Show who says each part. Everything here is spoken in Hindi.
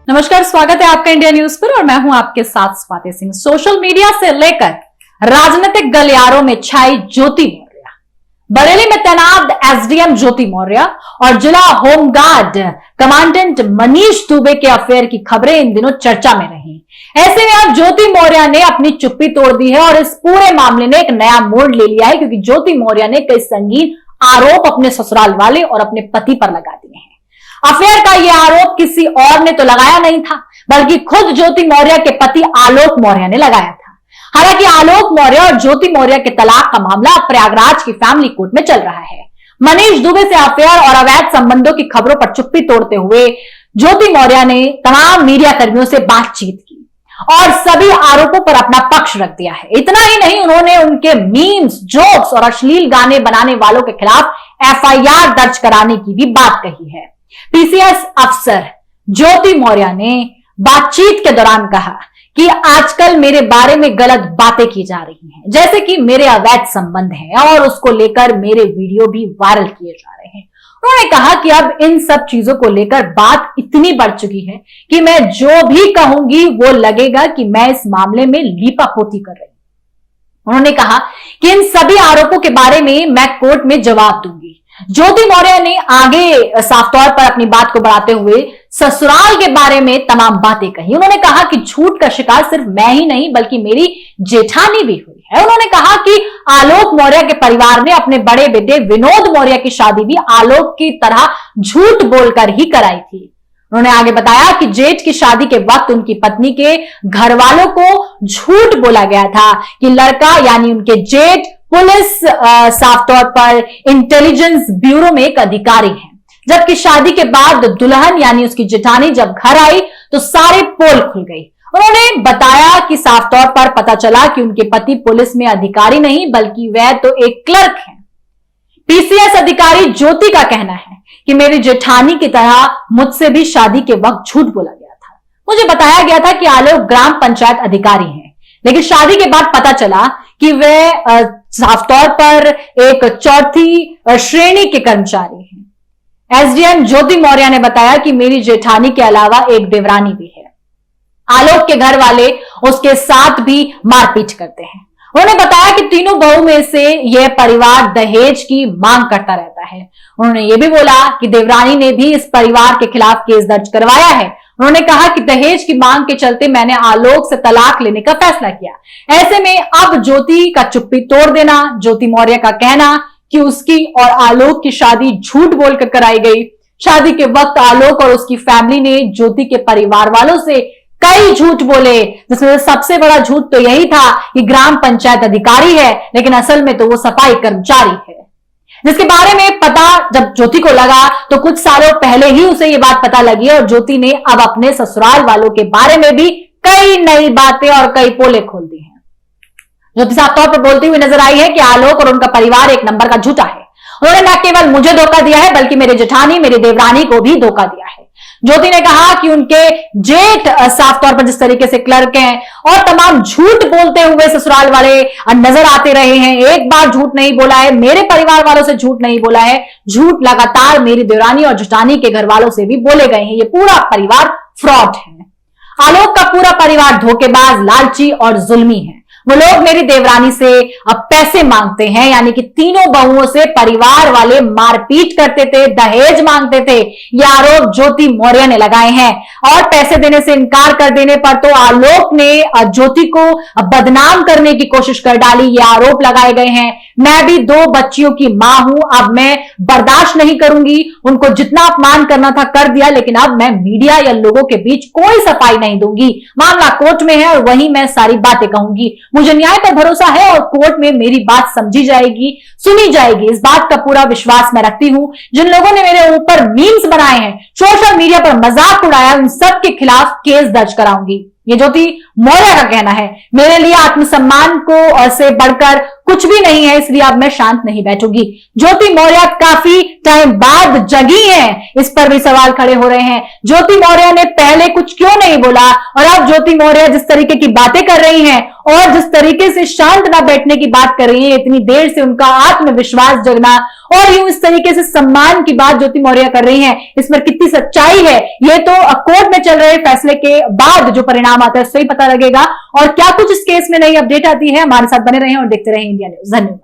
Speaker 1: नमस्कार, स्वागत है आपका इंडिया न्यूज पर और मैं हूं आपके साथ स्वाति सिंह। सोशल मीडिया से लेकर राजनीतिक गलियारों में छाई ज्योति मौर्य, बरेली में तैनात एसडीएम ज्योति मौर्य और जिला होमगार्ड कमांडेंट मनीष दुबे के अफेयर की खबरें इन दिनों चर्चा में रही। ऐसे में अब ज्योति मौर्य ने अपनी चुप्पी तोड़ दी है और इस पूरे मामले ने एक नया मोड़ ले लिया है, क्योंकि ज्योति मौर्य ने कई संगीन आरोप अपने ससुराल वाले और अपने पति पर लगा दिए हैं। अफेयर का यह आरोप किसी और ने तो लगाया नहीं था, बल्कि खुद ज्योति मौर्य के पति आलोक मौर्य ने लगाया था। हालांकि आलोक मौर्य और ज्योति मौर्य के तलाक का मामला प्रयागराज की फैमिली कोर्ट में चल रहा है। मनीष दुबे से अफेयर और अवैध संबंधों की खबरों पर चुप्पी तोड़ते हुए ज्योति मौर्य ने तमाम मीडिया कर्मियों से बातचीत की और सभी आरोपों पर अपना पक्ष रख दिया है। इतना ही नहीं, उन्होंने उनके मीम्स, जोक्स और अश्लील गाने बनाने वालों के खिलाफ एफआईआर दर्ज कराने की भी बात कही है। पीसीएस अफसर ज्योति मौर्य ने बातचीत के दौरान कहा कि आजकल मेरे बारे में गलत बातें की जा रही हैं, जैसे कि मेरे अवैध संबंध हैं और उसको लेकर मेरे वीडियो भी वायरल किए जा रहे हैं। उन्होंने कहा कि अब इन सब चीजों को लेकर बात इतनी बढ़ चुकी है कि मैं जो भी कहूंगी वो लगेगा कि मैं इस मामले में लीपापोती कर रही हूं। उन्होंने कहा कि इन सभी आरोपों के बारे में मैं कोर्ट में जवाब दूंगी। ज्योति मौर्य ने आगे साफ तौर पर अपनी बात को बढ़ाते हुए ससुराल के बारे में तमाम बातें कही। उन्होंने कहा कि झूठ का शिकार सिर्फ मैं ही नहीं बल्कि मेरी जेठानी भी हुई है। उन्होंने कहा कि आलोक मौर्य के परिवार ने अपने बड़े बेटे विनोद मौर्य की शादी भी आलोक की तरह झूठ बोलकर ही कराई थी। उन्होंने आगे बताया कि जेठ की शादी के वक्त उनकी पत्नी के घर वालों को झूठ बोला गया था कि लड़का यानी उनके जेठ पुलिस साफ तौर पर इंटेलिजेंस ब्यूरो में एक अधिकारी है, जबकि शादी के बाद दुल्हन यानी उसकी जेठानी जब घर आई तो सारे पोल खुल गई। उन्होंने बताया कि साफ तौर पर पता चला कि उनके पति पुलिस में अधिकारी नहीं बल्कि वह तो एक क्लर्क है। पीसीएस अधिकारी ज्योति का कहना है कि मेरी जेठानी की तरह मुझसे भी शादी के वक्त झूठ बोला गया था। मुझे बताया गया था कि आलोक ग्राम पंचायत अधिकारी हैं, लेकिन शादी के बाद पता चला कि वे साफ तौर पर एक चौथी श्रेणी के कर्मचारी हैं। एसडीएम ज्योति मौर्य ने बताया कि मेरी जेठानी के अलावा एक देवरानी भी है। आलोक के घर वाले उसके साथ भी मारपीट करते हैं। उन्होंने बताया कि तीनों बहू में से यह परिवार दहेज की मांग करता रहता है। उन्होंने ये भी बोला कि देवरानी ने भी इस परिवार के खिलाफ केस दर्ज करवाया है। उन्होंने कहा कि दहेज की मांग के चलते मैंने आलोक से तलाक लेने का फैसला किया। ऐसे में अब ज्योति का चुप्पी तोड़ देना, ज्योति मौर्य का कहना कि उसकी और आलोक की शादी झूठ बोलकर कराई गई। शादी के वक्त आलोक और उसकी फैमिली ने ज्योति के परिवार वालों से कई झूठ बोले, जिसमें सबसे बड़ा झूठ तो यही था कि ग्राम पंचायत अधिकारी है, लेकिन असल में तो वो सफाई कर्मचारी है। जिसके बारे में पता जब ज्योति को लगा तो कुछ सालों पहले ही उसे ये बात पता लगी और ज्योति ने अब अपने ससुराल वालों के बारे में भी कई नई बातें और कई पोले खोल दी हैं। ज्योति साफ तौर पर बोलती हुई नजर आई है कि आलोक और उनका परिवार एक नंबर का झूठा है। उन्होंने न केवल मुझे धोखा दिया है बल्कि मेरी जेठानी, मेरी देवरानी को भी धोखा दिया है। ज्योति ने कहा कि उनके जेठ साफ तौर पर जिस तरीके से क्लर्क हैं और तमाम झूठ बोलते हुए ससुराल वाले नजर आते रहे हैं। एक बार झूठ नहीं बोला है, मेरे परिवार वालों से झूठ नहीं बोला है, झूठ लगातार मेरी देवरानी और जेठानी के घर वालों से भी बोले गए हैं। ये पूरा परिवार फ्रॉड है। आलोक का पूरा परिवार धोखेबाज, लालची और जुल्मी है। वो लोग मेरी देवरानी से अब पैसे मांगते हैं, यानी कि तीनों बहुओं से परिवार वाले मारपीट करते थे, दहेज मांगते थे। ये आरोप ज्योति मौर्य ने लगाए हैं और पैसे देने से इनकार कर देने पर तो आलोक ने ज्योति को बदनाम करने की कोशिश कर डाली। ये आरोप लगाए गए हैं। मैं भी 2 बच्चियों की मां हूं, अब मैं बर्दाश्त नहीं करूंगी। उनको जितना अपमान करना था कर दिया, लेकिन अब मैं मीडिया या लोगों के बीच कोई सफाई नहीं दूंगी। मामला कोर्ट में है और वहीं मैं सारी बातें कहूंगी। मुझे न्याय पर भरोसा है और कोर्ट में मेरी बात समझी जाएगी, सुनी जाएगी। इस बात का पूरा विश्वास मैं रखती हूं। जिन लोगों ने मेरे ऊपर मीम्स बनाए हैं, सोशल मीडिया पर मजाक उड़ाया, उन सब के खिलाफ केस दर्ज कराऊंगी। ये ज्योति मौर्य का कहना है। मेरे लिए आत्मसम्मान को से बढ़कर कुछ भी नहीं है, इसलिए अब मैं शांत नहीं बैठूंगी। ज्योति मौर्य काफी टाइम बाद जगी हैं, इस पर भी सवाल खड़े हो रहे हैं। ज्योति मौर्य ने पहले कुछ क्यों नहीं बोला, और अब ज्योति मौर्य जिस तरीके की बातें कर रही हैं और जिस तरीके से शांत ना बैठने की बात कर रही है, इतनी देर से उनका आत्मविश्वास जगना और यूं इस तरीके से सम्मान की बात ज्योति मौर्य कर रही हैं, इस पर कितनी सच्चाई है ये तो कोर्ट में चल रहे फैसले के बाद जो परिणाम आता है उससे ही पता लगेगा। और क्या कुछ इस केस में नई अपडेट आती है, हमारे साथ बने रहें और देखते रहें इंडिया न्यूज। धन्यवाद।